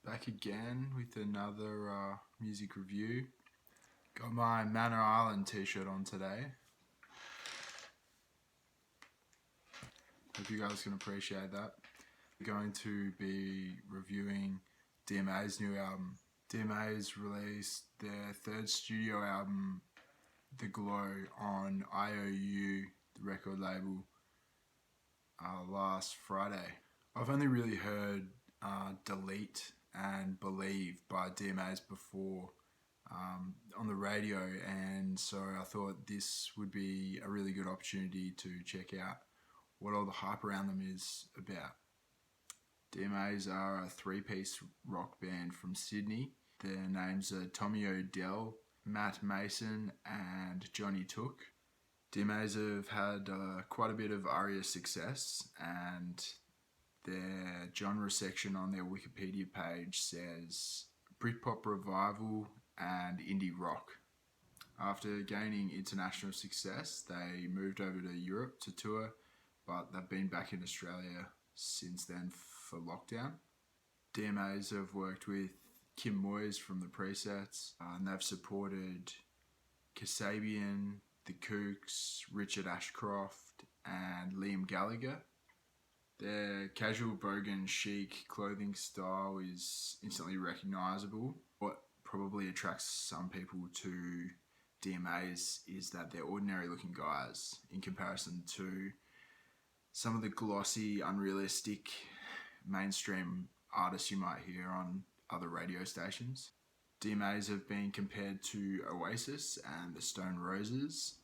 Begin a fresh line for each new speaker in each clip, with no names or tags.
Back again with another music review. Got my Manor Island t-shirt on today. Hope you guys can appreciate that. We're going to be reviewing Dma'S' new album. Dma'S released their third studio album, The Glow, on IOU, the record label, last Friday. I've only really heard Delete and Believe by Dma'S before on the radio, and so I thought this would be a really good opportunity to check out what all the hype around them is about. Dma'S are a three-piece rock band from Sydney. Their names are Tommy O'Dell, Matt Mason and Johnny Took. Dma'S have had quite a bit of ARIA success, and their genre section on their Wikipedia page says Britpop revival and indie rock. After gaining international success, they moved over to Europe to tour, but they've been back in Australia since then for lockdown. Dma'S have worked with Kim Moyes from the Presets, and they've supported Kasabian, The Kooks, Richard Ashcroft and Liam Gallagher. Their casual bogan chic clothing style is instantly recognisable. What probably attracts some people to Dma'S is that they're ordinary looking guys in comparison to some of the glossy, unrealistic mainstream artists you might hear on other radio stations. Dma'S have been compared to Oasis and the Stone Roses.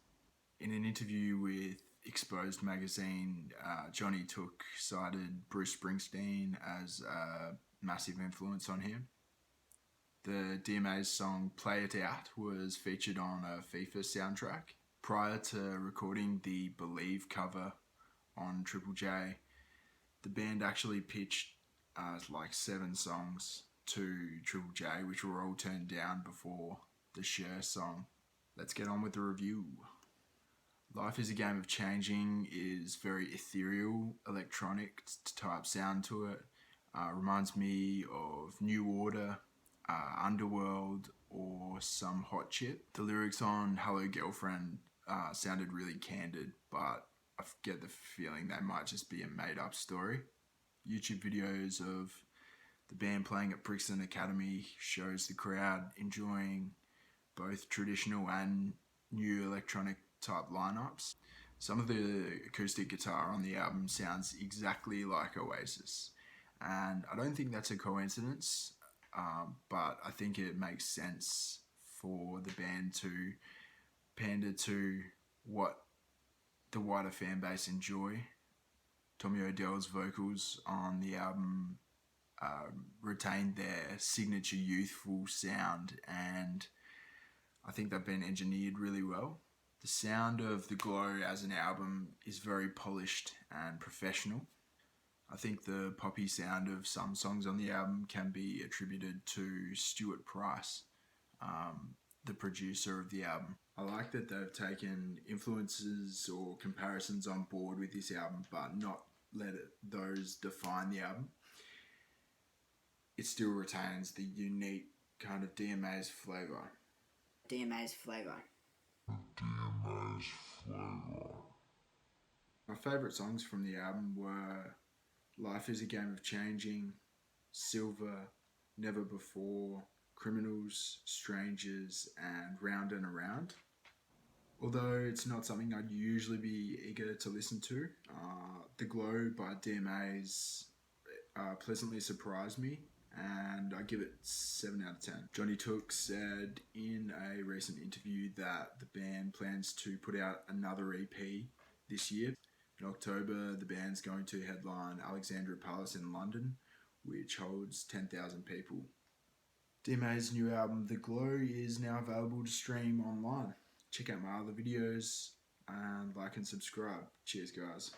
In an interview with Exposed magazine, Johnny Took cited Bruce Springsteen as a massive influence on him. The Dma'S song Play It Out was featured on a FIFA soundtrack. Prior to recording the Believe cover on Triple J, the band actually pitched like 7 songs to Triple J, which were all turned down before the Cher song. Let's get on with the review. Life is a Game of Changing is very ethereal, electronic type sound to it. Reminds me of New Order, Underworld or some Hot Chip. The lyrics on Hello Girlfriend sounded really candid, but I get the feeling they might just be a made up story. YouTube videos of the band playing at Brixton Academy shows the crowd enjoying both traditional and new electronic type lineups. Some of the acoustic guitar on the album sounds exactly like Oasis, and I don't think that's a coincidence, but I think it makes sense for the band to pander to what the wider fan base enjoy. Tommy O'Dell's vocals on the album retained their signature youthful sound, and I think they've been engineered really well. The sound of The Glow as an album is very polished and professional. I think the poppy sound of some songs on the album can be attributed to Stuart Price, the producer of the album. I like that they've taken influences or comparisons on board with this album, but not let those define the album. It still retains the unique kind of Dma'S flavour.
Dma'S flavour.
Dma'S flavour. My favourite songs from the album were Life is a Game of Changing, Silver, Never Before, Criminals, Strangers and Round and Around. Although it's not something I'd usually be eager to listen to, The Glow by Dma'S pleasantly surprised me, and I give it 7 out of 10. Johnny Took said in a recent interview that the band plans to put out another EP this year. In October, the band's going to headline Alexandra Palace in London, which holds 10,000 people. Dma'S' new album, The Glow, is now available to stream online. Check out my other videos and like and subscribe. Cheers, guys.